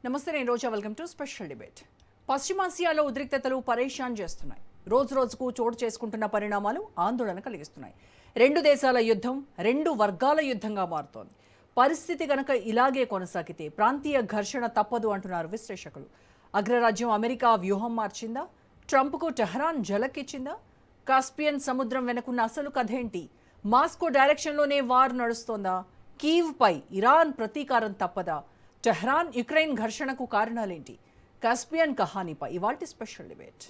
నమస్తే, నేను Roja. Welcome to special debate. పశ్చిమాసియాలో ఉద్రిక్తతలు పరేషాన్ చేస్తున్నాయి. రోజు రోజుకు చోటు చేసుకుంటున్న పరిణామాలు ఆందోళన కలిగిస్తున్నాయి. రెండు దేశాల యుద్ధం రెండు వర్గాల యుద్ధంగా మారుతోంది. పరిస్థితి గనక ఇలాగే కొనసాగితే ప్రాంతీయ ఘర్షణ తప్పదు అంటున్నారు విశ్లేషకులు. అగ్రరాజ్యం అమెరికా వ్యూహం మార్చిందా? ట్రంప్కు టెహ్రాన్ ఝలకిచ్చిందా? కాస్పియన్ సముద్రం వెనుకున్న అసలు కథేంటి? మాస్కో డైరెక్షన్లోనే వార్ నడుస్తోందా? కీవ్పై ఇరాన్ ప్రతీకారం తప్పదా? టెహ్రాన్ యుక్రెయిన్ ఘర్షణకు కారణాలేంటి? కాస్పియన్ కహానీపై ఇవాల్టి స్పెషల్ డిబేట్.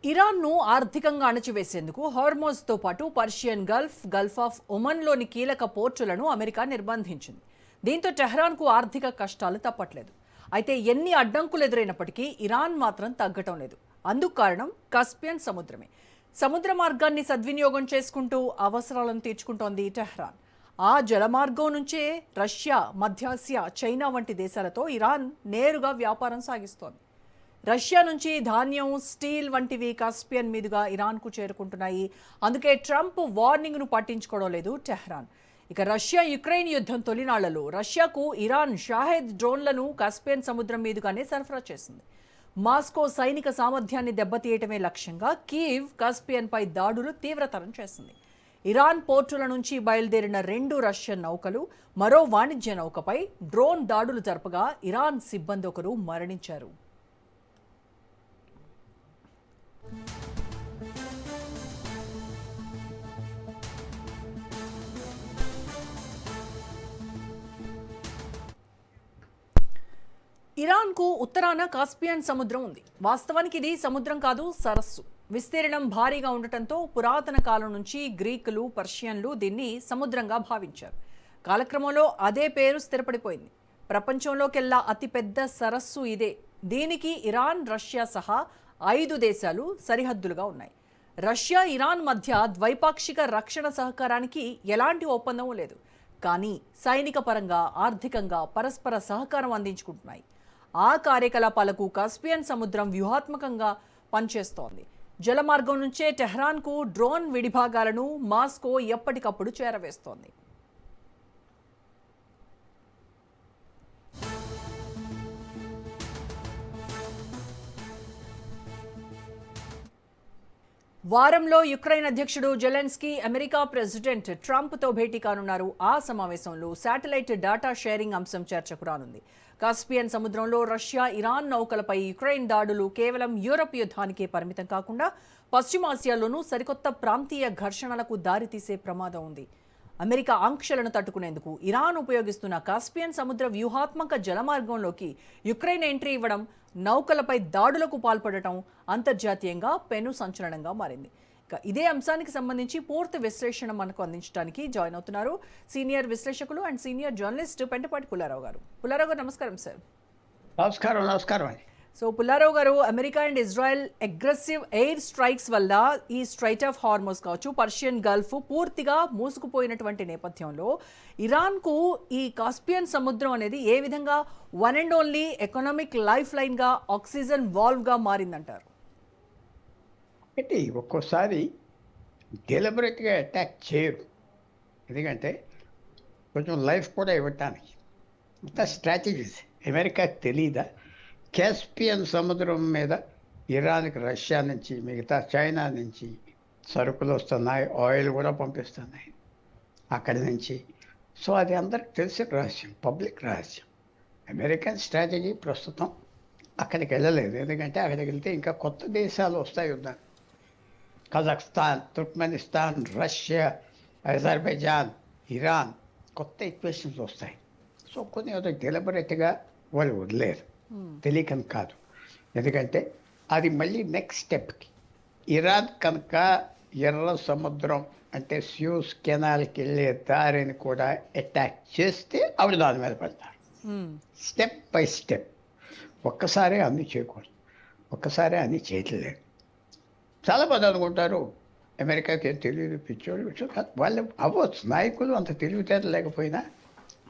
ఇరాన్ను ఆర్థికంగా అణచివేసేందుకు హార్మోజ్తో పాటు పర్షియన్ గల్ఫ్ ఆఫ్ ఒమన్లోని కీలక పోర్టులను అమెరికా నిర్బంధించింది. దీంతో టెహ్రాన్కు ఆర్థిక కష్టాలు తప్పట్లేదు. అయితే ఎన్ని అడ్డంకులు ఎదురైనప్పటికీ ఇరాన్ మాత్రం తగ్గటం లేదు. అందుకు కారణం కాస్పియన్ సముద్రమే. సముద్ర మార్గాన్ని సద్వినియోగం చేసుకుంటూ అవసరాలను తీర్చుకుంటోంది టెహ్రాన్. ఆ జలమార్గం నుంచే రష్యా, మధ్యాసియా, చైనా వంటి దేశాలతో ఇరాన్ నేరుగా వ్యాపారం సాగిస్తోంది. రష్యా నుంచి ధాన్యం, స్టీల్ వంటివి కాస్పియన్ మీదుగా ఇరాన్కు చేరుకుంటున్నాయి. అందుకే ట్రంప్ వార్నింగ్ను పట్టించుకోవడం లేదు టెహ్రాన్. ఇక రష్యా యుక్రెయిన్ యుద్ధం తొలినాళ్లలో రష్యాకు ఇరాన్ షాహెద్ డ్రోన్లను కాస్పియన్ సముద్రం మీదుగానే సరఫరా చేసింది. మాస్కో సైనిక సామర్థ్యాన్ని దెబ్బతీయటమే లక్ష్యంగా కీవ్ కాస్పియన్పై దాడులు తీవ్రతరం చేసింది. ఇరాన్ పోర్టుల నుంచి బయలుదేరిన రెండు రష్యన్ నౌకలు మరో వాణిజ్య నౌకపై డ్రోన్ దాడులు జరపగా ఇరాన్ సిబ్బంది ఒకరు మరణించారు. ఇరాన్కు ఉత్తరాన కాస్పియన్ సముద్రం ఉంది. వాస్తవానికి ఇది సముద్రం కాదు, సరస్సు. విస్తీర్ణం భారీగా ఉండటంతో పురాతన కాలం నుంచి గ్రీకులు, పర్షియన్లు దీన్ని సముద్రంగా భావించారు. కాలక్రమంలో అదే పేరు స్థిరపడిపోయింది. ప్రపంచంలోకెల్లా అతిపెద్ద సరస్సు ఇదే. దీనికి ఇరాన్, రష్యా సహా 5 దేశాలు సరిహద్దులుగా ఉన్నాయి. రష్యా, ఇరాన్ మధ్య ద్వైపాక్షిక రక్షణ సహకారానికి ఎలాంటి ఒప్పందం లేదు. కానీ సైనిక పరంగా, ఆర్థికంగా పరస్పర సహకారం అందించుకుంటున్నాయి. ఆ కార్యకలాపాలకు కాస్పియన్ సముద్రం వ్యూహాత్మకంగా పనిచేస్తోంది. జలమార్గం నుంచే టెహ్రాన్కు డ్రోన్ విడిభాగాలను మాస్కో ఎప్పటికప్పుడు చేరవేస్తోంది. వారంలో యుక్రెయిన్ అధ్యక్షుడు జెలెన్స్కీ అమెరికా ప్రెసిడెంట్ ట్రంప్తో భేటీ కానున్నారు. ఆ సమావేశంలో శాటిలైట్ డేటా షేరింగ్ అంశం చర్చకు రానుంది. కాస్పియన్ సముద్రంలో రష్యా, ఇరాన్ నౌకలపై యుక్రెయిన్ దాడులు కేవలం యూరప్ యుద్ధానికే పరిమితం కాకుండా పశ్చిమాసియాలోనూ సరికొత్త ప్రాంతీయ ఘర్షణలకు దారితీసే ప్రమాదం ఉంది. అమెరికా ఆంక్షలను తట్టుకునేందుకు ఇరాన్ ఉపయోగిస్తున్న కాస్పియన్ సముద్ర వ్యూహాత్మక జలమార్గంలోకి యుక్రెయిన్ ఎంట్రీ ఇవ్వడం, నౌకలపై దాడులకు పాల్పడటం అంతర్జాతీయంగా పెను సంచలనంగా మారింది. ఇదే అంశానికి సంబంధించి పూర్తి విశ్లేషణ మనకు అందించడానికి జాయిన్ అవుతున్నారు సీనియర్ విశ్లేషకులు and senior journalist Pentapati Pullarao గారు. పుల్లారావు గారు నమస్కారం సార్. నమస్కారం అండి. సో పుల్లారావు గారు, America and Israel aggressive air strikes వల్ల ఈ స్ట్రైట్ ఆఫ్ హార్మోస్ కావచ్చు, పర్షియన్ గల్ఫ్ పూర్తిగా మూసుకుపోయినటువంటి నేపథ్యంలో ఇరాన్కు ఈ కాస్పియన్ సముద్రం అనేది ఏ విధంగా one and only economic life లైన్గా, ఆక్సిజన్ వాల్వ్గా మారిందంటారు? ఒక్కోసారి డెలిబరేట్గా అటాక్ చేయరు, ఎందుకంటే కొంచెం లైఫ్ కూడా ఇవ్వటానికి. అంత స్ట్రాటజీస్ అమెరికాకి తెలీదా? కాస్పియన్ సముద్రం మీద ఇరాన్కి రష్యా నుంచి, మిగతా చైనా నుంచి సరుకులు వస్తున్నాయి, ఆయిల్ కూడా పంపిస్తున్నాయి అక్కడి నుంచి. సో అది అందరికి తెలిసిన రహస్యం, పబ్లిక్ రహస్యం. అమెరికన్ స్ట్రాటజీ ప్రస్తుతం అక్కడికి వెళ్ళలేదు, ఎందుకంటే అక్కడికి వెళ్తే ఇంకా కొత్త దేశాలు వస్తాయి యుద్ధానికి. Kazakhstan, Turkmenistan, Russia, Azerbaijan, Iran, కొత్త ఈక్వేషన్స్ వస్తాయి. సో కొన్ని డెలిబరేట్గా వాళ్ళు వదిలేరు, తెలియకని కాదు. ఎందుకంటే అది మళ్ళీ నెక్స్ట్ స్టెప్కి ఇరాన్ కనుక ఎర్ర సముద్రం అంటే స్యూజ్ కెనాల్కి వెళ్ళే దారిని కూడా అటాక్ చేస్తే ఆవిడ దాని మీద పడతారు. Step by step. ఒక్కసారే అన్నీ చేయకూడదు, ఒక్కసారే అన్నీ చేయట్లేదు. చాలామంది అనుకుంటారు అమెరికాకి ఏం తెలియదు, పిచ్చోళ్ళు. వాళ్ళు అవ్వచ్చు, నాయకులు అంత తెలివితేటలు లేకపోయినా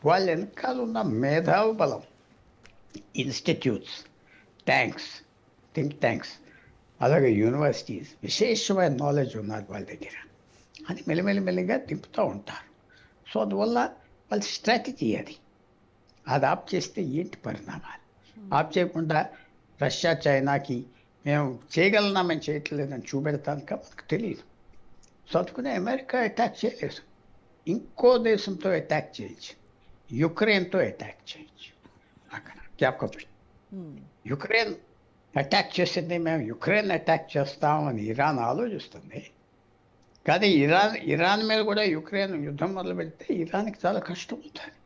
వాళ్ళ వెనకాల ఉన్న మేధావి బలం, ఇన్స్టిట్యూట్స్, థింక్ ట్యాంక్స్, అలాగే యూనివర్సిటీస్, విశేషమైన నాలెడ్జ్ ఉన్నారు వాళ్ళ దగ్గర అని మెల్లిమెల్లిగా దింపుతూ ఉంటారు. సో అందువల్ల వాళ్ళ స్ట్రాటజీ అది ఆప్ చేస్తే ఏంటి పరిణామాలు? ఆప్ చేయకుండా రష్యా చైనాకి మేము చేయగలనామని చేయట్లేదని చూపెడతానుక మనకు తెలియదు. సో అందుకనే అమెరికా అటాక్ చేయలేదు. ఇంకో దేశంతో అటాక్ చేయొచ్చు, యుక్రెయిన్తో అటాక్ చేయొచ్చు. అక్కడ జ్ఞాపకం పెట్టుకో. యుక్రెయిన్ అటాక్ చేసింది, మేము యుక్రెయిన్ అటాక్ చేస్తామని ఇరాన్ ఆలోచిస్తుంది. కానీ ఇరాన్ మీద కూడా యుక్రెయిన్ యుద్ధం మొదలు పెడితే ఇరాన్కి చాలా కష్టం అవుతుంది.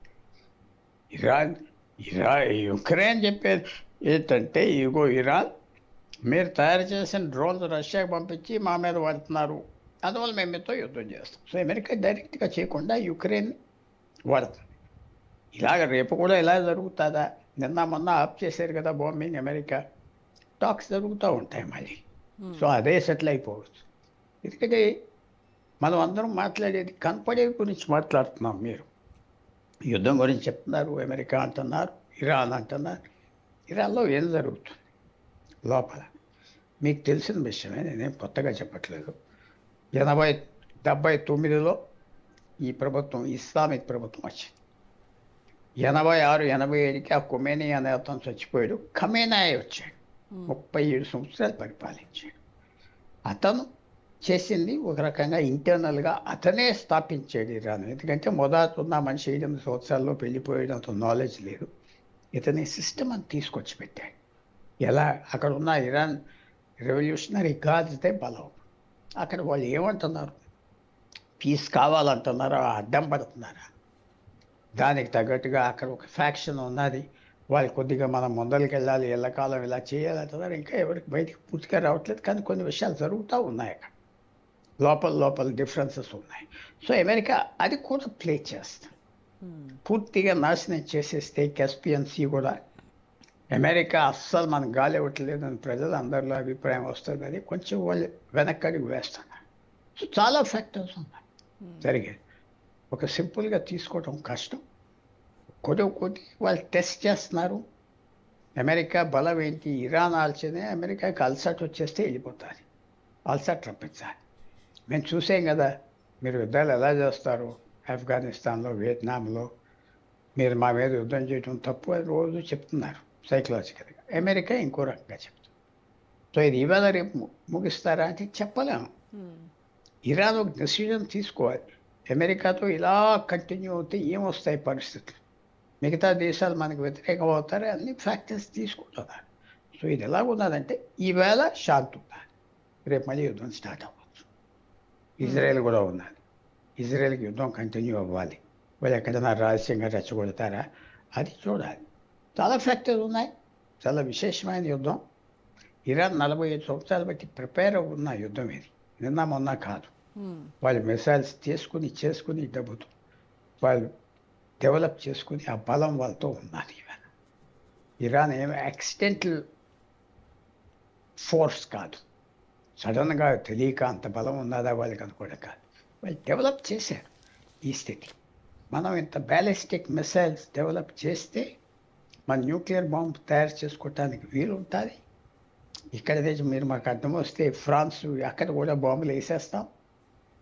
యుక్రెయిన్ చెప్పేది ఏంటంటే, ఇగో ఇరాన్ మీరు తయారు చేసిన డ్రోన్స్ రష్యాకి పంపించి మా మీద వాడుతున్నారు, అందువల్ల మేము మీతో యుద్ధం చేస్తాం. సో అమెరికా డైరెక్ట్గా చేయకుండా యుక్రెయిన్ వాడుతుంది. ఇలాగ రేపు కూడా ఇలా జరుగుతుందా? నిన్న మొన్న ఆఫ్ చేశారు కదా బాంబింగ్ అమెరికా. టాక్స్ జరుగుతూ ఉంటాయి మళ్ళీ. సో అదే సెటిల్ అయిపోవచ్చు. ఎందుకంటే మనం అందరం మాట్లాడేది కనపడే గురించి మాట్లాడుతున్నాం. మీరు యుద్ధం గురించి చెప్తున్నారు, అమెరికా అంటున్నారు, ఇరాన్ అంటున్నారు. ఇరాన్లో ఏం జరుగుతుంది లోపల మీకు తెలిసిన విషయమే, నేనేం కొత్తగా చెప్పట్లేదు. 79లో ఈ ప్రభుత్వం, ఇస్లామిక్ ప్రభుత్వం వచ్చింది. 86-87కి ఆ ఖొమేనీ అనే అతను చచ్చిపోయాడు. ఖమేనాయ్ వచ్చాడు, 37 సంవత్సరాలు పరిపాలించాడు. అతను చేసింది ఒక రకంగా ఇంటర్నల్గా అతనే స్థాపించాడు ఇరాన్. ఎందుకంటే మొదట మనిషి 8 సంవత్సరాల్లో వెళ్ళిపోయడం అంత నాలెడ్జ్ లేదు. ఇతని సిస్టమ్ అని తీసుకొచ్చి పెట్టాడు. ఎలా అక్కడ ఉన్న ఇరాన్ రెవల్యూషనరీ గార్డ్స్దే బలం. అక్కడ వాళ్ళు ఏమంటున్నారు, పీస్ కావాలంటున్నారా, అడ్డం పడుతున్నారా? దానికి తగ్గట్టుగా అక్కడ ఒక ఫ్యాక్షన్ ఉన్నది, వాళ్ళు కొద్దిగా మనం ముందరికి వెళ్ళాలి, ఎల్లకాలం ఇలా చేయాలంటున్నారు. ఇంకా ఎవరికి బయటికి పూర్తిగా రావట్లేదు, కానీ కొన్ని విషయాలు జరుగుతూ ఉన్నాయి అక్కడ. లోపల డిఫరెన్సెస్ ఉన్నాయి. సో అమెరికా అది కూడా ప్లే చేస్తుంది. పూర్తిగా నాశనం చేసేస్తే కెస్పియన్ సీ కూడా అమెరికా అస్సలు మనకు గాలి ఇవ్వట్లేదు అని ప్రజలు అందరిలో అభిప్రాయం వస్తుంది. అది కొంచెం వాళ్ళు వెనక్కడికి వేస్తున్నారు. సో చాలా ఫ్యాక్టర్స్ ఉన్నాయి జరిగేది. ఒక సింపుల్గా తీసుకోవడం కష్టం. కొద్ది వాళ్ళు టెస్ట్ చేస్తున్నారు. అమెరికా బలం ఏంటి, ఇరాన్ ఆల్చినే అమెరికాకి అల్సట్ వచ్చేస్తే వెళ్ళిపోతుంది. అల్సట్ రప్పించాలి. మేము చూసాం కదా, మీరు యుద్ధాలు ఎలా చేస్తారు ఆఫ్ఘనిస్తాన్లో, వియత్నాంలో. మీరు మా మీద యుద్ధం చేయడం తప్పు అని రోజు చెప్తున్నారు సైకలాజికల్గా. అమెరికా ఇంకో రకంగా చెప్తుంది. సో ఇది ఇవాళ రేపు ముగిస్తారా అంటే చెప్పలేము. ఇరాన్ ఒక డెసిజన్ తీసుకోవాలి. అమెరికాతో ఇలా కంటిన్యూ అవుతే ఏమొస్తాయి పరిస్థితులు, మిగతా దేశాలు మనకు వ్యతిరేకం అవుతారు, అన్ని ఫ్యాక్టర్స్ తీసుకుంటున్నారు. సో ఇది ఎలాగున్నదంటే ఈవేళ శాంతి ఉండాలి, రేపు మళ్ళీ యుద్ధం స్టార్ట్ అవ్వచ్చు. ఇజ్రాయెల్ కూడా ఉన్నది, ఇజ్రాయెల్కి యుద్ధం కంటిన్యూ అవ్వాలి. వాళ్ళు ఎక్కడైనా రహస్యంగా రెచ్చగొడతారా, అది చూడాలి. చాలా ఫ్యాక్టర్స్ ఉన్నాయి. చాలా విశేషమైన యుద్ధం. ఇరాన్ 45 సంవత్సరాలు బట్టి ప్రిపేర్ అవుతున్న యుద్ధం ఇది, నిన్న మొన్న కాదు. వాళ్ళు మిసైల్స్ చేసుకుని డబ్బుతో వాళ్ళు డెవలప్ చేసుకుని ఆ బలం వాళ్ళతో ఉన్నది. ఇరాన్ ఏమి యాక్సిడెంటల్ ఫోర్స్ కాదు, సడన్గా తెలియక అంత బలం ఉన్నదా వాళ్ళకి అనుకోవడం కాదు. వాళ్ళు డెవలప్ చేశారు ఈ స్థితి. మనం ఇంత బ్యాలిస్టిక్ మిసైల్స్ డెవలప్ చేస్తే మన న్యూక్లియర్ బాంబు తయారు చేసుకోవటానికి వీలు ఉంటుంది. ఇక్కడ నుంచి మీరు మాకు అర్థం వస్తే ఫ్రాన్స్ అక్కడ కూడా బాంబులు వేసేస్తాం,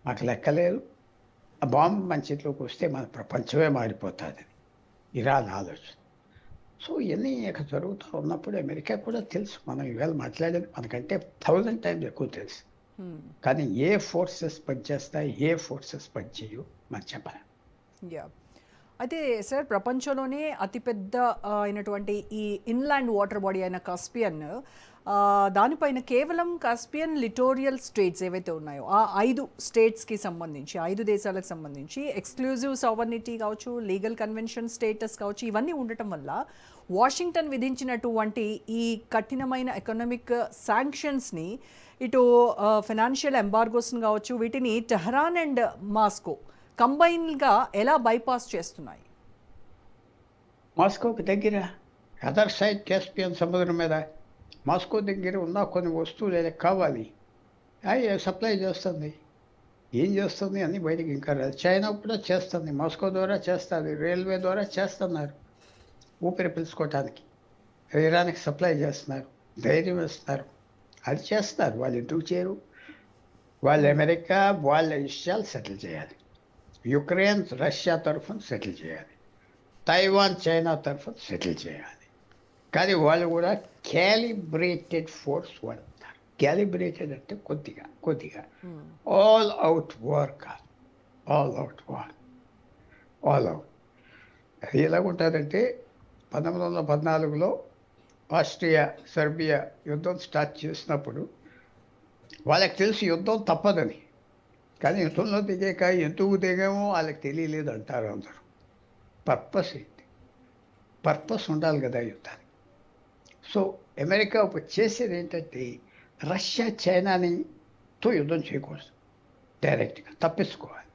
మాకు లెక్కలేదు. ఆ బాంబు మన చేతిలోకి వస్తే మన ప్రపంచమే మారిపోతుంది. ఇరాన్ ఆలోచన. సో ఇవన్నీ ఇక్కడ జరుగుతూ ఉన్నప్పుడు అమెరికా కూడా తెలుసు. మనం ఇవాళ మాట్లాడేది మనకంటే 1000 times ఎక్కువ తెలుసు. కానీ ఏ ఫోర్సెస్ పనిచేస్తాయి, ఏ ఫోర్సెస్ పనిచేయవు మనం చెప్పలేం. యా, అయితే సార్ ప్రపంచంలోనే అతిపెద్ద అయినటువంటి ఈ ఇన్లాండ్ వాటర్ బాడీ అయిన కాస్పియన్, దానిపైన కేవలం కాస్పియన్ లిటోరియల్ స్టేట్స్ ఏవైతే ఉన్నాయో ఆ 5 స్టేట్స్కి సంబంధించి, 5 దేశాలకు సంబంధించి ఎక్స్క్లూజివ్ సావర్నిటీ కావచ్చు, లీగల్ కన్వెన్షన్ స్టేటస్ కావచ్చు, ఇవన్నీ ఉండటం వల్ల వాషింగ్టన్ విధించినటువంటి ఈ కఠినమైన ఎకనామిక్ శాంక్షన్స్ని, ఇటు ఫైనాన్షియల్ ఎంబార్గోస్ని కావచ్చు, వీటిని టెహరాన్ అండ్ మాస్కో కంబైన్గా ఎలా బైపాస్ చేస్తున్నాయి? మాస్కోకి దగ్గర అదర్ సైడ్ కాస్పియన్ సముద్రం మీద మాస్కో దగ్గర ఉన్న కొన్ని వస్తువులు ఏదో కావాలి, సప్లై చేస్తుంది. ఏం చేస్తుంది అని బయటకు ఇంకా రాదు. చైనా కూడా చేస్తుంది, మాస్కో ద్వారా చేస్తుంది, రైల్వే ద్వారా చేస్తున్నారు ఊపిరి పీల్చుకోవటానికి. ఇరాన్కి సప్లై చేస్తున్నారు, ధైర్యం ఇస్తున్నారు, అది చేస్తున్నారు. వాళ్ళు ఎందుకు చేయరు? వాళ్ళు అమెరికా వాళ్ళ విషయాలు సెటిల్ చేయాలి, యుక్రెయిన్ రష్యా తరఫున సెటిల్ చేయాలి, తైవాన్ చైనా తరఫున సెటిల్ చేయాలి. కానీ వాళ్ళు కూడా క్యాలిబ్రేటెడ్ ఫోర్స్ వాడతారు. క్యాలిబ్రేటెడ్ అంటే కొద్దిగా కొద్దిగా. ఆల్ అవుట్ వార్ కాదు, all out war, all out. అది ఎలాగుంటుందంటే 1914లో ఆస్ట్రియా సెర్బియా యుద్ధం స్టార్ట్ చేసినప్పుడు వాళ్ళకి తెలిసి యుద్ధం తప్పదని, కానీ యుద్ధంలో దిగాక ఎందుకు దిగామో వాళ్ళకి తెలియలేదు అంటారు అందరూ. పర్పస్ ఏంటి? పర్పస్ ఉండాలి కదా యుద్ధానికి. సో అమెరికా ఇప్పుడు చేసేది ఏంటంటే రష్యా చైనాతో యుద్ధం చేయకూడదు, డైరెక్ట్గా తప్పించుకోవాలి.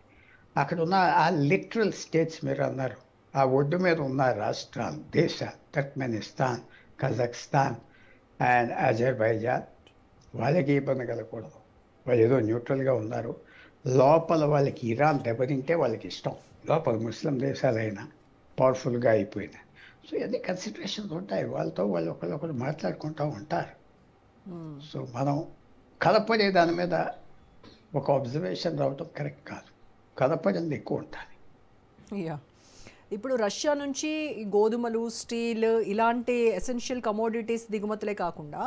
అక్కడ ఉన్న ఆ లిటరల్ స్టేట్స్ మీరు అన్నారు, ఆ ఒడ్డు మీద ఉన్న రాష్ట్రాలు దేశాలు టర్క్మెనిస్తాన్, కజాఖ్స్తాన్ అండ్ అజర్బైజాన్, వాళ్ళకి ఇబ్బంది కలగకూడదు. వాళ్ళు ఏదో న్యూట్రల్గా ఉన్నారు. లోపల వాళ్ళకి ఇరాన్ దెబ్బతింటే వాళ్ళకి ఇష్టం, లోపల ముస్లిం దేశాలైనా పవర్ఫుల్గా అయిపోయినా. సో ఇవన్నీ కన్సిడరేషన్స్ ఉంటాయి. వాళ్ళతో వాళ్ళు ఒకళ్ళు మాట్లాడుకుంటూ ఉంటారు. సో మనం కలపడే దాని మీద ఒక అబ్జర్వేషన్ రావడం కరెక్ట్ కాదు. కలపడింది ఎక్కువ ఉంటుంది. యా, ఇప్పుడు రష్యా నుంచి ఈ గోధుమలు, స్టీల్ ఇలాంటి ఎసెన్షియల్ కమోడిటీస్ దిగుమతులే కాకుండా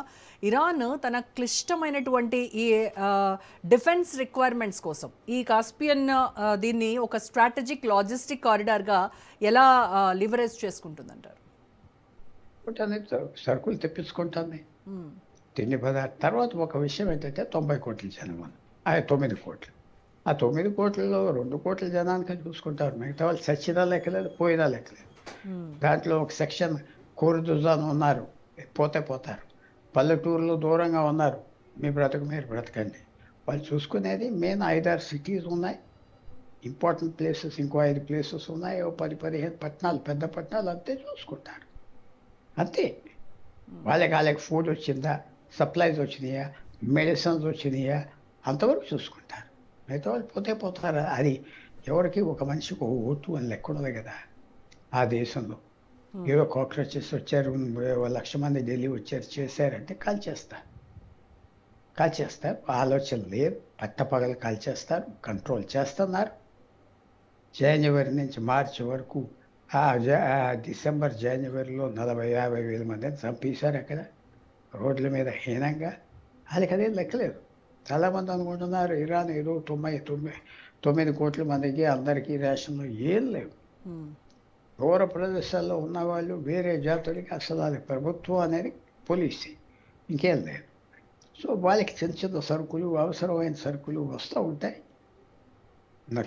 ఇరాన్ తన క్లిష్టమైనటువంటి ఈ డిఫెన్స్ రిక్వైర్మెంట్స్ కోసం ఈ కాస్పియన్ దీన్ని ఒక స్ట్రాటజిక్ లాజిస్టిక్ కారిడార్గా ఎలా లివరేజ్ చేసుకుంటుందంటారు? సరుకులు తెప్పించుకుంటుంది, తిండి పదార్థం. తర్వాత ఒక విషయం ఏంటంటే 90 కోట్ల జనం, 9 కోట్లు. ఆ 9 కోట్లలో 2 కోట్ల జనానికి చూసుకుంటారు. మిగతా వాళ్ళు చచ్చినా లెక్కలేదు, పోయినా లెక్కలేదు. దాంట్లో ఒక సెక్షన్ కోరుదుజాన్ ఉన్నారు, పోతారు. పల్లెటూరులో దూరంగా ఉన్నారు, మీ బ్రతుకు మీరు బ్రతకండి. వాళ్ళు చూసుకునేది మెయిన్ 5-6 సిటీస్ ఉన్నాయి, ఇంపార్టెంట్ ప్లేసెస్ ఇంకో 5 ప్లేసెస్ ఉన్నాయి, 10-15 పట్టణాలు, పెద్ద పట్టణాలు, అంతే చూసుకుంటారు. అంతే. వాళ్ళకి ఫుడ్ వచ్చిందా, సప్లైస్ వచ్చినాయా, మెడిసిన్స్ వచ్చినాయా, అంతవరకు చూసుకుంటారు. మిగతా వాళ్ళు పోతారు. అది ఎవరికి ఒక మనిషికి ఒక ఓటు అని లెక్క ఉండదు కదా ఆ దేశంలో. ఏదో కాక్రోచెస్ వచ్చారు, 1,00,000 మంది ఢిల్లీ వచ్చారు, చేశారంటే కాల్చేస్తారు. ఆలోచన లేదు, పట్టపగలు కాల్చేస్తారు, కంట్రోల్ చేస్తున్నారు. జనవరి నుంచి మార్చి వరకు డిసెంబర్ జనవరిలో 40-50 వేల మందిని చంపేశారు అక్కడ రోడ్ల మీద హీనంగా. వాళ్ళకి అదేం లెక్కలేదు. చాలామంది అనుకుంటున్నారు ఇరాన్ ఏదో 99 కోట్ల మందికి అందరికీ రేషన్లు ఏం లేవు. దూర ప్రదేశాల్లో ఉన్నవాళ్ళు వేరే జాతులకి అసలు అది ప్రభుత్వం అనేది పోలీసే, ఇంకేం లేదు. సో వాళ్ళకి చిన్న సరుకులు, అవసరమైన సరుకులు వస్తూ ఉంటాయి.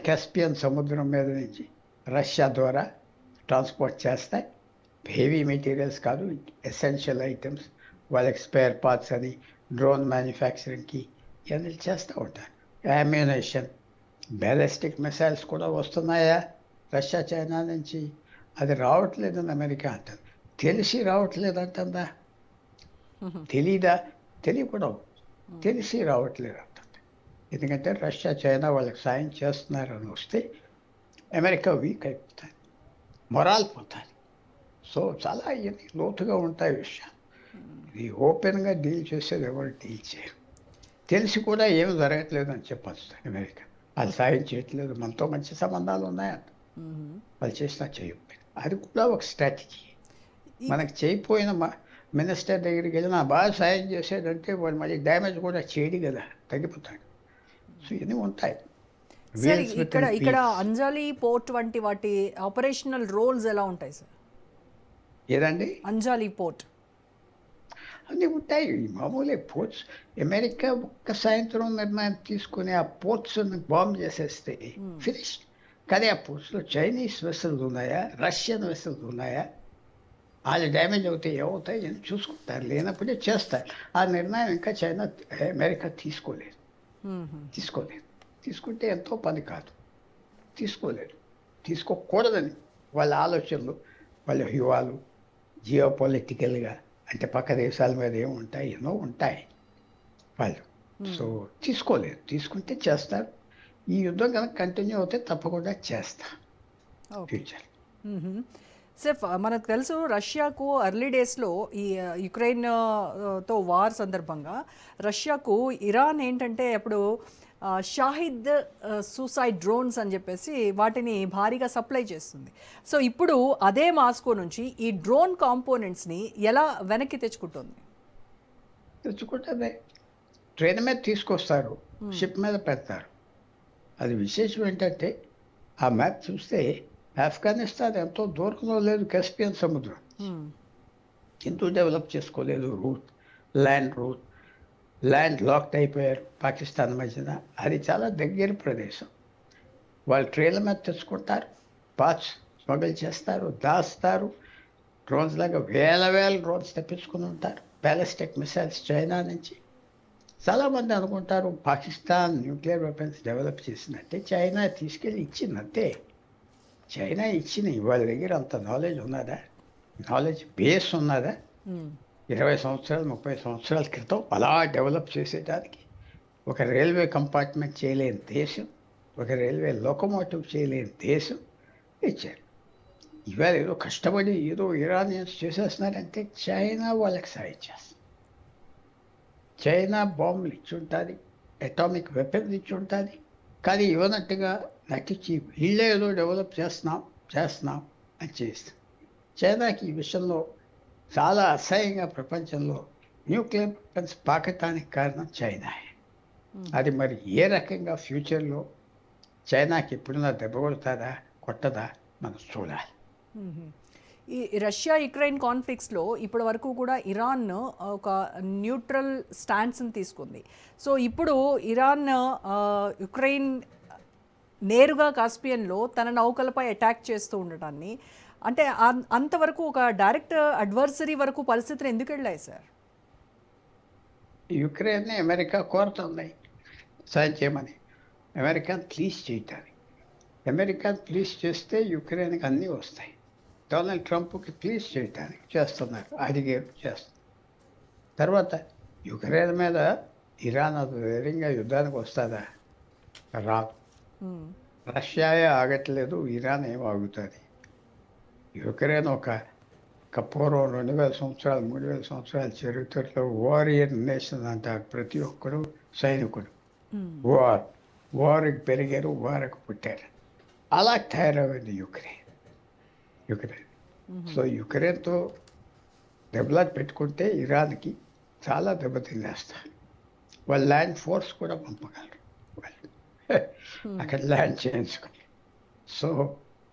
కాస్పియన్ సముద్రం మీద నుంచి రష్యా ద్వారా ట్రాన్స్పోర్ట్ చేస్తాయి. హెవీ మెటీరియల్స్ కాదు, ఎసెన్షియల్ ఐటమ్స్. వాళ్ళకి స్పేర్ పార్ట్స్ అని డ్రోన్ మ్యానుఫ్యాక్చరింగ్కి ఇవన్నీ చేస్తూ ఉంటారు. అమ్యునేషన్, బ్యాలిస్టిక్ మిసైల్స్ కూడా వస్తున్నాయా రష్యా చైనా నుంచి? అది రావట్లేదని అమెరికా అంటుంది. తెలిసి రావట్లేదు అంటుందా? తెలీదా? తెలియకూడదు, తెలిసి రావట్లేదు అంటుంది. ఎందుకంటే రష్యా చైనా వాళ్ళకి సాయం చేస్తున్నారని వస్తే అమెరికా వీక్ అయిపోతుంది, మొరాల్ పోతుంది. సో చాలా ఇవన్నీ లోతుగా ఉంటాయి విషయాలు. ఇది ఓపెన్గా డీల్ చేసేది ఎవరు డీల్ చేయరు. తెలిసి కూడా ఏమి జరగట్లేదు అని చెప్పచ్చు అమెరికా. వాళ్ళు సాయం చేయట్లేదు, మనతో మంచి సంబంధాలు ఉన్నాయంట, వాళ్ళు చేసినా చేయకపోయినా. అది కూడా ఒక స్ట్రాటజీ. మనకి చేయకపోయిన మినిస్టర్ దగ్గరికి వెళ్ళినా బాగా సాయం చేసేదంటే వాడు మళ్ళీ డ్యామేజ్ కూడా చేయడు కదా, తగ్గిపోతాడు. సో ఇవన్నీ ఉంటాయి. ఇక్కడ అంజలి పోర్ట్ వంటి వాటి ఆపరేషనల్ రోల్స్ ఎలా ఉంటాయి సార్? ఏదండి? అంజలి పోర్ట్ అన్నీ ఉంటాయి, మామూలే పోర్ట్స్. అమెరికా ఒక్క సాయంత్రం నిర్ణయం తీసుకుని ఆ పోర్ట్స్ని బాంబ్ చేసేస్తే ఫినిష్. కానీ ఆ పోర్ట్స్లో చైనీస్ వెసల్స్ ఉన్నాయా, రష్యన్ వెసల్స్ ఉన్నాయా, వాళ్ళు డ్యామేజ్ అవుతాయి, ఏమవుతాయి అని చూసుకుంటారు. లేనప్పుడే చేస్తారు. ఆ నిర్ణయం ఇంకా అమెరికా తీసుకోలేదు. తీసుకుంటే ఎంతో పని కాదు, తీసుకోలేదు, తీసుకోకూడదని వాళ్ళ ఆలోచనలు, వాళ్ళ వ్యూహాలు జియో పొలిటికల్గా అంటే పక్క దేశాల మీద ఏముంటాయి, ఎన్నో ఉంటాయి వాళ్ళు. సో తీసుకోలేదు. తీసుకుంటే చేస్తారు. ఈ యుద్ధం కనుక కంటిన్యూ అవుతే తప్పకుండా చేస్తారు ఫ్యూచర్. సార్ మనకు తెలుసు రష్యాకు ఎర్లీ డేస్లో ఈ యుక్రెయిన్ తో వార్ సందర్భంగా రష్యాకు ఇరాన్ ఏంటంటే అప్పుడు షాహిద్ సూసైడ్ డ్రోన్స్ అని చెప్పేసి వాటిని భారీగా సప్లై చేస్తుంది. సో ఇప్పుడు అదే మాస్కో నుంచి ఈ డ్రోన్ కాంపోనెంట్స్ని ఎలా వెనక్కి తెచ్చుకుంటుంది? తెచ్చుకుంటే ట్రైన్ మీద తీసుకొస్తారు, షిప్ మీద పెడతారు. అది విశేషం ఏంటంటే ఆ మ్యాప్ చూస్తే ఆఫ్ఘనిస్తాన్ ఎంతో దూరంలో లేదు, కాస్పియన్ సముద్రం. ఎందుకు డెవలప్ చేసుకోలేదు రూట్, రూట్ ల్యాండ్ లాక్డ్ అయిపోయారు పాకిస్తాన్ మధ్యన. అది చాలా దగ్గర ప్రదేశం. వాళ్ళు ట్రైన్ల మీద తెచ్చుకుంటారు, పార్ట్స్ స్మగుల్ చేస్తారు, దాస్తారు. డ్రోన్స్ లాగా వేల డ్రోన్స్ తెప్పించుకుని ఉంటారు, బ్యాలిస్టిక్ మిసైల్స్ చైనా నుంచి. చాలామంది అనుకుంటారు పాకిస్తాన్ న్యూక్లియర్ వెపన్స్ డెవలప్ చేసిందంటే చైనా తీసుకెళ్ళి ఇచ్చిందంతే. చైనా ఇచ్చిన వాళ్ళ దగ్గర అంత నాలెడ్జ్ ఉన్నదా? నాలెడ్జ్ బేస్ ఉన్నదా? 20 సంవత్సరాలు 30 సంవత్సరాల క్రితం అలా డెవలప్ చేసేటానికి ఒక రైల్వే కంపార్ట్మెంట్ చేయలేని దేశం, ఒక రైల్వే లోకోమోటివ్ చేయలేని దేశం ఇచ్చారు. ఇవాళ ఏదో కష్టపడి ఏదో ఇరానియన్స్ చేసేస్తున్నారంటే చైనా వాళ్ళకి సాయం చేస్తుంది. చైనా బాంబులు ఇచ్చి ఉంటుంది, అటామిక్ వెపన్స్ ఇచ్చి ఉంటుంది. కానీ ఇవ్వనట్టుగా నటించి వీళ్ళే ఏదో డెవలప్ చేస్తున్నాం అని చేస్తాం. చైనాకి ఈ విషయంలో చాలా అసహ్యంగా ప్రపంచంలో న్యూక్లియర్ వెపన్స్ పాకటానికి కారణం చైనాయే. అది మరి ఏ రకంగా ఫ్యూచర్లో చైనాకి ఎప్పుడైనా దెబ్బ కొట్టదా మనం చూడాలి. ఈ రష్యా యుక్రెయిన్ కాన్ఫ్లిక్ట్స్లో ఇప్పటి వరకు కూడా ఇరాన్ ఒక న్యూట్రల్ స్టాండ్స్ని తీసుకుంది. సో ఇప్పుడు ఇరాన్ యుక్రెయిన్ నేరుగా కాస్పియన్లో తన నౌకలపై అటాక్ చేస్తూ ఉండటాన్ని, అంటే అంతవరకు ఒక డైరెక్ట్ అడ్వర్సరీ వరకు పరిస్థితులు ఎందుకు వెళ్ళాయి సార్? యుక్రెయిన్ని అమెరికా కోరుతుంది సాయం చేయమని, అమెరికాని ప్లీజ్ చేయటానికి. అమెరికాని ప్లీజ్ చేస్తే యుక్రెయిన్కి అన్నీ వస్తాయి. డొనాల్డ్ ట్రంప్కి ప్లీజ్ చేయటానికి చేస్తున్నారు, అడిగారు, చేస్తున్నారు. తర్వాత యుక్రెయిన్ మీద ఇరాన్ అది ధైర్యంగా యుద్ధానికి వస్తుందా? రాదు. రష్యాయే ఆగట్లేదు, ఇరాన్ ఏం ఆగుతుంది? యుక్రెయిన్ ఒక పూర్వం 2000 సంవత్సరాలు 3000 సంవత్సరాల చరిత్రలో వారియర్ నేషన్ అంటారు. ప్రతి ఒక్కరు సైనికుడు, వార్కి పెరిగారు, వారికి పుట్టారు. అలా తయారైంది యుక్రెయిన్. సో యుక్రెయిన్తో దెబ్బలాట పెట్టుకుంటే ఇరాన్కి చాలా దెబ్బతినేస్తారు. వాళ్ళు ల్యాండ్ ఫోర్స్ కూడా పంపగలరు, వాళ్ళు అక్కడ ల్యాండ్ చేయించుకొని. సో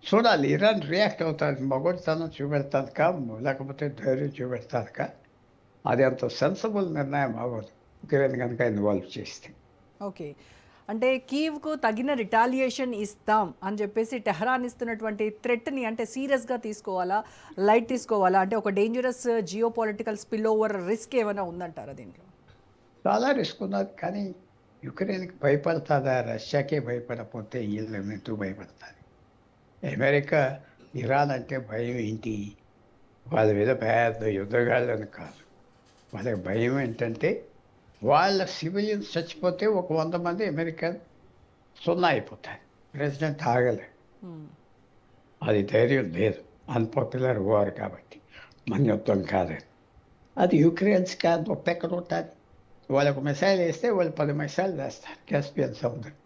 చూడాలి ఇరాన్ రియాక్ట్ అవుతుంది, మగొడితనం చూపెడతానుక లేకపోతే ధైర్యం చూపెడతానుక. అది అంత సెన్సిబుల్ నిర్ణయం అవ్వదు యుక్రెయిన్ కనుక ఇన్వాల్వ్ చేస్తే. ఓకే, అంటే కీవ్కు తగిన రిటాలియేషన్ ఇస్తాం అని చెప్పేసి టెహరాన్ ఇస్తున్నటువంటి థ్రెట్ని అంటే సీరియస్గా తీసుకోవాలా, లైట్ తీసుకోవాలా? అంటే ఒక dangerous geo political spill over risk ఏమైనా ఉందంటారా దీంట్లో? చాలా రిస్క్ ఉన్నది. కానీ యుక్రెయిన్కి భయపడుతుందా? రష్యాకే భయపడకపోతే వీళ్ళు ఎందుకు భయపడుతుంది? అమెరికా ఇరాన్ అంటే భయం ఏంటి? వాళ్ళ మీద పెద్ద యుద్ధగాళ్ళని కాదు. వాళ్ళకి భయం ఏంటంటే వాళ్ళ సివిలియన్స్ చచ్చిపోతే ఒక 100 మంది అమెరికన్ సున్నా అయిపోతారు. ప్రెసిడెంట్ ఆగలేదు, అది ధైర్యం లేదు. అన్పాపులర్ వార్ కాబట్టి మన యుద్ధం కాదని. అది యుక్రెయిన్స్ కాదు, ఎక్కడ ఉంటుంది? వాళ్ళకు మిసైల్ వేస్తే వాళ్ళు 10 మిసైల్ వేస్తారు కాస్పియన్ సముద్రం,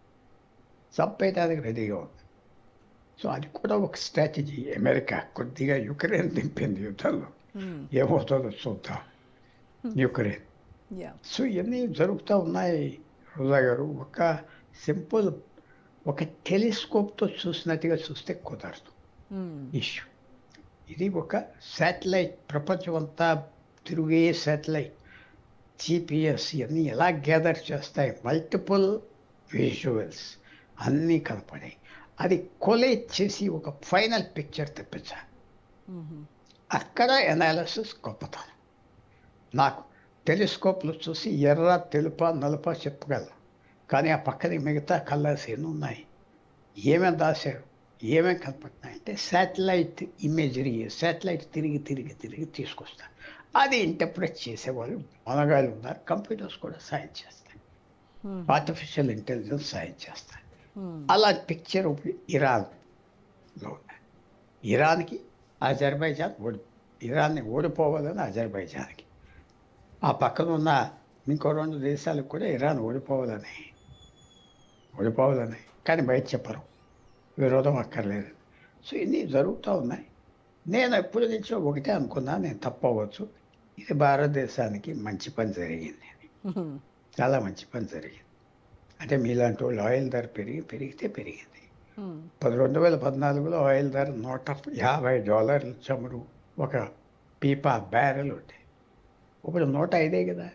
చంపేయడానికి రెడీగా ఉంది. సో అది కూడా ఒక స్ట్రాటజీ. అమెరికా కొద్దిగా యుక్రెయిన్ దింపింది యుద్ధంలో, ఏమవుతుందో చూద్దాం యుక్రెయిన్. సో ఇవన్నీ జరుగుతూ ఉన్నాయి రోజా గారు. ఒక సింపుల్ ఒక టెలిస్కోప్తో చూసినట్టుగా చూస్తే కుదరదు ఇష్యూ. ఇది ఒక శాటిలైట్, ప్రపంచం అంతా తిరిగే శాటిలైట్, GPS ఇవన్నీ ఎలా గ్యాదర్ చేస్తాయి? మల్టిపుల్ విజువల్స్ అన్నీ కనపడాయి. అది కొలేట్ చేసి ఒక ఫైనల్ పిక్చర్ తెప్పించాలి. అక్కడ ఎనాలిసిస్ గొప్పతనం. నాకు టెలిస్కోప్లో చూసి ఎర్ర, తెలుప, నలుప చెప్పగలను. కానీ ఆ పక్కన మిగతా కలర్స్ ఎన్ని ఉన్నాయి, ఏమేమి దాశారు, ఏమేమి కనపడుతున్నాయి అంటే శాటిలైట్ ఇమేజరీ, శాటిలైట్ తిరిగి తిరిగి తిరిగి తీసుకొస్తారు. అది ఇంటర్ప్రెట్ చేసేవాళ్ళు మనగాళ్ళు ఉన్నారు. కంప్యూటర్స్ కూడా సాయం చేస్తాయి, ఆర్టిఫిషియల్ ఇంటెలిజెన్స్ సాయం చేస్తాయి. అలా పిక్చర్ ఇరాన్లో ఉన్నాయి. ఇరాన్కి అజర్బైజాన్ ఇరాన్ని ఓడిపోవాలని అజర్బైజాన్కి, ఆ పక్కన ఉన్న ఇంకో 2 దేశాలకు కూడా ఇరాన్ ఓడిపోవాలని ఓడిపోవాలని, కానీ బయట చెప్పరు, విరోధం అక్కర్లేదు. సో ఇన్ని జరుగుతూ ఉన్నాయి. నేను ఎప్పటి నుంచో ఒకటే అనుకున్నా, నేను తప్పవచ్చు, ఇది భారతదేశానికి మంచి పని జరిగింది అని. చాలా మంచి పని జరిగింది. అంటే మీలాంటి వాళ్ళు ఆయిల్ ధర పెరిగితే పెరిగింది. 2014లో ఆయిల్ ధర $150 చమురు ఒక పీపా బ్యారెల్ ఉండే, ఇప్పుడు 105 కదా,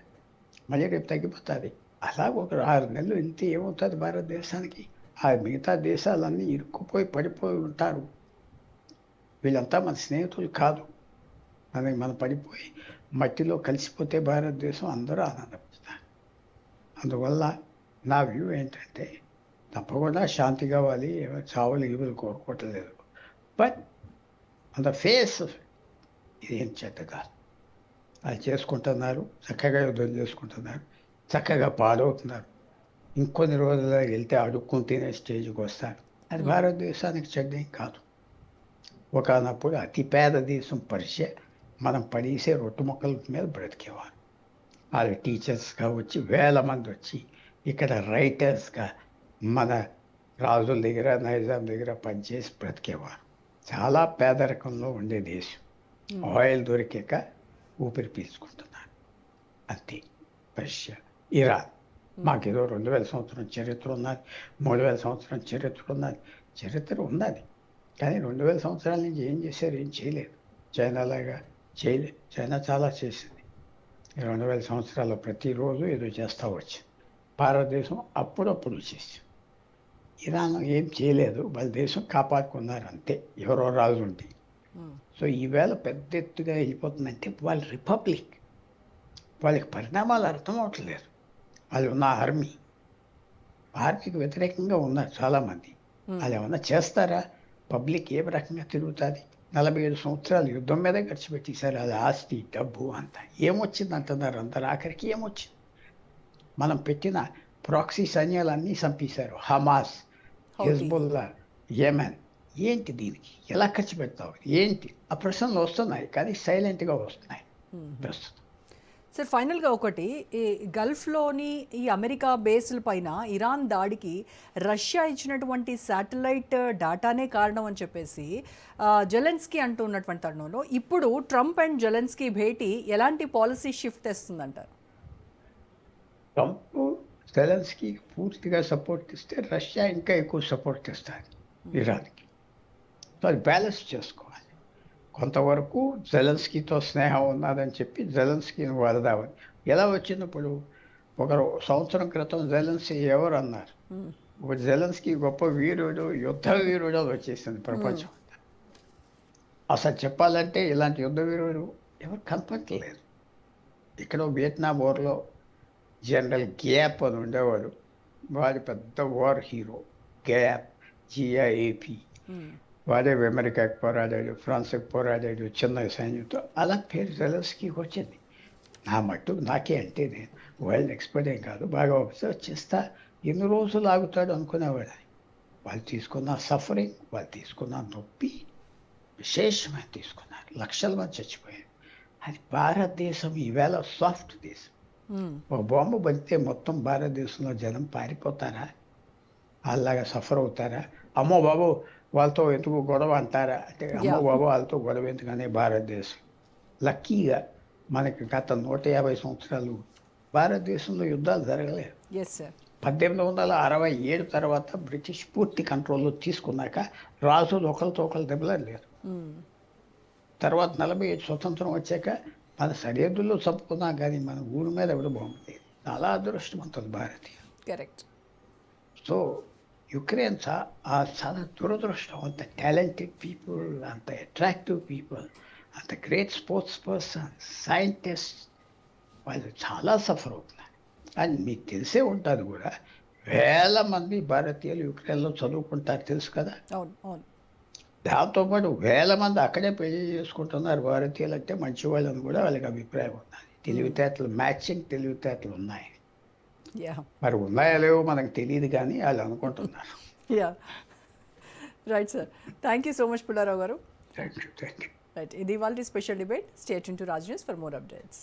మళ్ళీ రేపు తగ్గిపోతుంది. అలా ఒక 6 నెలలు వెళ్తే ఏమవుతుంది భారతదేశానికి? ఆ మిగతా దేశాలన్నీ ఇరుక్కుపోయి పడిపోయి ఉంటారు. వీళ్ళంతా మన స్నేహితులు కాదు, మనం పడిపోయి మట్టిలో కలిసిపోతే భారతదేశం అందరూ ఆనందపడతారు. అందువల్ల నా వ్యూ ఏంటంటే, తప్పకుండా శాంతి కావాలి, ఎవరు చావులు ఇవులు కోరుకోవట్లేదు. బట్ ఆన్ ద ఫేస్ ఇదేం చెడ్డ కాదు. అది చేసుకుంటున్నారు, చక్కగా యుద్ధం చేసుకుంటున్నారు, చక్కగా పాడవుతున్నారు. ఇంకొన్ని రోజుల్లో వెళ్తే అడుక్కుని తినే స్టేజ్కి వస్తారు. అది భారతదేశానికి చెడ్డేం కాదు. ఒకనప్పుడు అతి పేద దేశం పర్షియా, మనం పడేసే రొట్టు మొక్కల మీద బ్రతికేవారు. వాళ్ళు టీచర్స్గా వచ్చి 1000 మంది వచ్చి ఇక్కడ రైటర్స్గా మన రాజుల దగ్గర, నైజాం దగ్గర పనిచేసి బ్రతికేవారు. చాలా పేదరికంలో ఉండే దేశం. ఆయిల్ దొరికాక ఊపిరి పీల్చుకుంటున్నారు అంతే. పర్షియా, ఇరాన్, మాకేదో 2000 సంవత్సరం చరిత్ర ఉన్నది, 3000 సంవత్సరం చరిత్ర ఉన్నది. చరిత్ర ఉన్నది, కానీ 2000 సంవత్సరాల నుంచి ఏం చేశారు? ఏం చేయలేదు. చైనాలాగా చేయలేదు. చైనా చాలా చేసింది. 2000 సంవత్సరాల్లో ప్రతిరోజు ఏదో చేస్తూ వచ్చింది. భారతదేశం అప్పుడప్పుడు చేసింది. ఇరాన్ ఏం చేయలేదు, వాళ్ళ దేశం కాపాడుకున్నారు అంతే, ఎవరో రాజు ఉంటే. సో ఈవేళ పెద్ద ఎత్తుగా వెళ్ళిపోతుందంటే వాళ్ళ రిపబ్లిక్, వాళ్ళకి పరిణామాలు అర్థం అవట్లేదు. వాళ్ళు ఉన్న ఆర్మీకి వ్యతిరేకంగా ఉన్నారు చాలామంది. వాళ్ళు ఏమన్నా చేస్తారా? పబ్లిక్ ఏ రకంగా తిరుగుతుంది? 47 సంవత్సరాలు యుద్ధం మీదే ఖర్చు పెట్టేశారు. అది ఆస్తి, డబ్బు అంతా ఏమొచ్చింది అంటున్నారు. అందరు ఆఖరికి ఏమొచ్చింది? మనం పెట్టిన ప్రాక్సీ సైన్యాలన్నీ చంపేశారు. Hamas, Hezbollah, Yemen. ఏంటి దీనికి? ఎలా ఖర్చు పెడతావు? ఏంటి? ఆ ప్రశ్నలు వస్తున్నాయి, కానీ సైలెంట్గా వస్తున్నాయి ప్రస్తుతం. సార్, ఫైనల్గా ఒకటి, ఈ గల్ఫ్లోని ఈ అమెరికా బేస్ల పైన ఇరాన్ దాడికి రష్యా ఇచ్చినటువంటి శాటిలైట్ డేటానే కారణం అని చెప్పేసి జెలెన్స్కీ అంటూ ఉన్నటువంటి తరుణంలో ఇప్పుడు ట్రంప్ అండ్ జెలెన్స్కీ భేటీ ఎలాంటి పాలసీ షిఫ్ట్ తెస్తుందంటారు? ట్రంప్ జెలెన్స్కీ పూర్తిగా సపోర్ట్ ఇస్తే రష్యా ఇంకా ఎక్కువ సపోర్ట్ ఇస్తుంది ఇరాన్కి. సో అది బ్యాలెన్స్ చేసుకోవాలి. కొంతవరకు జెలెన్స్కీతో స్నేహం ఉన్నదని చెప్పి జెలెన్స్కీని వరదామని. ఎలా వచ్చినప్పుడు ఒక సంవత్సరం క్రితం జెలెన్స్కీ ఎవరు అన్నారు? ఒక జెలెన్స్కీ గొప్ప వీరుడు, యుద్ధ వీరుడు అని వచ్చేసింది ప్రపంచం. అసలు చెప్పాలంటే ఇలాంటి యుద్ధ వీరుడు ఎవరు కనపడలేదు. ఇక్కడ వియత్నాం వార్లో జనరల్ గ్యాప్ అని ఉండేవాడు, వాడి పెద్ద వార్ హీరో. Gap, GIAP. వాడే అమెరికాకి పోరాడాడు, ఫ్రాన్స్కి పోరాడాడు చిన్న సైన్యంతో. అలా పేరు జెలెన్స్కీకి వచ్చింది. నాకే అంటే నేను వరల్డ్ ఎక్స్పర్ట్ ఏం కాదు, బాగా అబ్జర్వ్ చేస్తా. ఎన్ని రోజులు ఆగుతాడు అనుకునేవాడు. వాళ్ళు తీసుకున్న సఫరింగ్, వాళ్ళు తీసుకున్న నొప్పి విశేషమైన తీసుకున్నారు. లక్షల మంది చచ్చిపోయారు. అది భారతదేశం ఈవేళ సాఫ్ట్ దేశం. ఒక బాంబు పడితే మొత్తం భారతదేశంలో జనం పారిపోతారా? అలాగా సఫర్ అవుతారా? అమ్మో బాబు వాళ్ళతో ఎందుకు గొడవ అంటారా? అంటే అమ్మో బాబు వాళ్ళతో గొడవ ఎందుకనే భారతదేశం. లక్కీగా మనకి గత 150 సంవత్సరాలు భారతదేశంలో యుద్ధాలు జరగలేదు. 1867 తర్వాత బ్రిటిష్ పూర్తి కంట్రోల్లో తీసుకున్నాక రాజులు ఒకరితో ఒకరు దెబ్బలాడలేరు. తర్వాత 47 స్వతంత్రం వచ్చాక మన సరిహద్దుల్లో చంపుకున్నాం, కానీ మన ఊరి మీద ఎవరు బాగుండేది. చాలా అదృష్టవంతులు భారతీయులు. కరెక్ట్. సో యుక్రెయిన్ చాలా దురదృష్టం. అంత టాలెంటెడ్ పీపుల్, అంత అట్రాక్టివ్ పీపుల్, అంత గ్రేట్ స్పోర్ట్స్ పర్సన్, సైంటిస్ట్, వాళ్ళు చాలా సఫర్ అవుతున్నారు. అని మీకు తెలిసే ఉంటుంది కూడా, 1000 మంది భారతీయులు యుక్రెయిన్లో చదువుకుంటారు, తెలుసు కదా. అవును, అవును. దాంతోపాటు 1000 మంది అక్కడే పెళ్లి చేసుకుంటున్నారు. భారతీయులు అంటే మంచి వాళ్ళని కూడా వాళ్ళకి అభిప్రాయం ఉన్నది. తెలివితేటలు, మ్యాచింగ్ తెలివితేటలు ఉన్నాయి. మరి ఉన్నాయా లేవో మనకు తెలియదు, కానీ వాళ్ళు అనుకుంటున్నారు. Right sir, thank you so much Pullarao గారు. Thank you. రైట్, ఇది వాళ్ళ special debate. Stay tune to Raj news for more updates.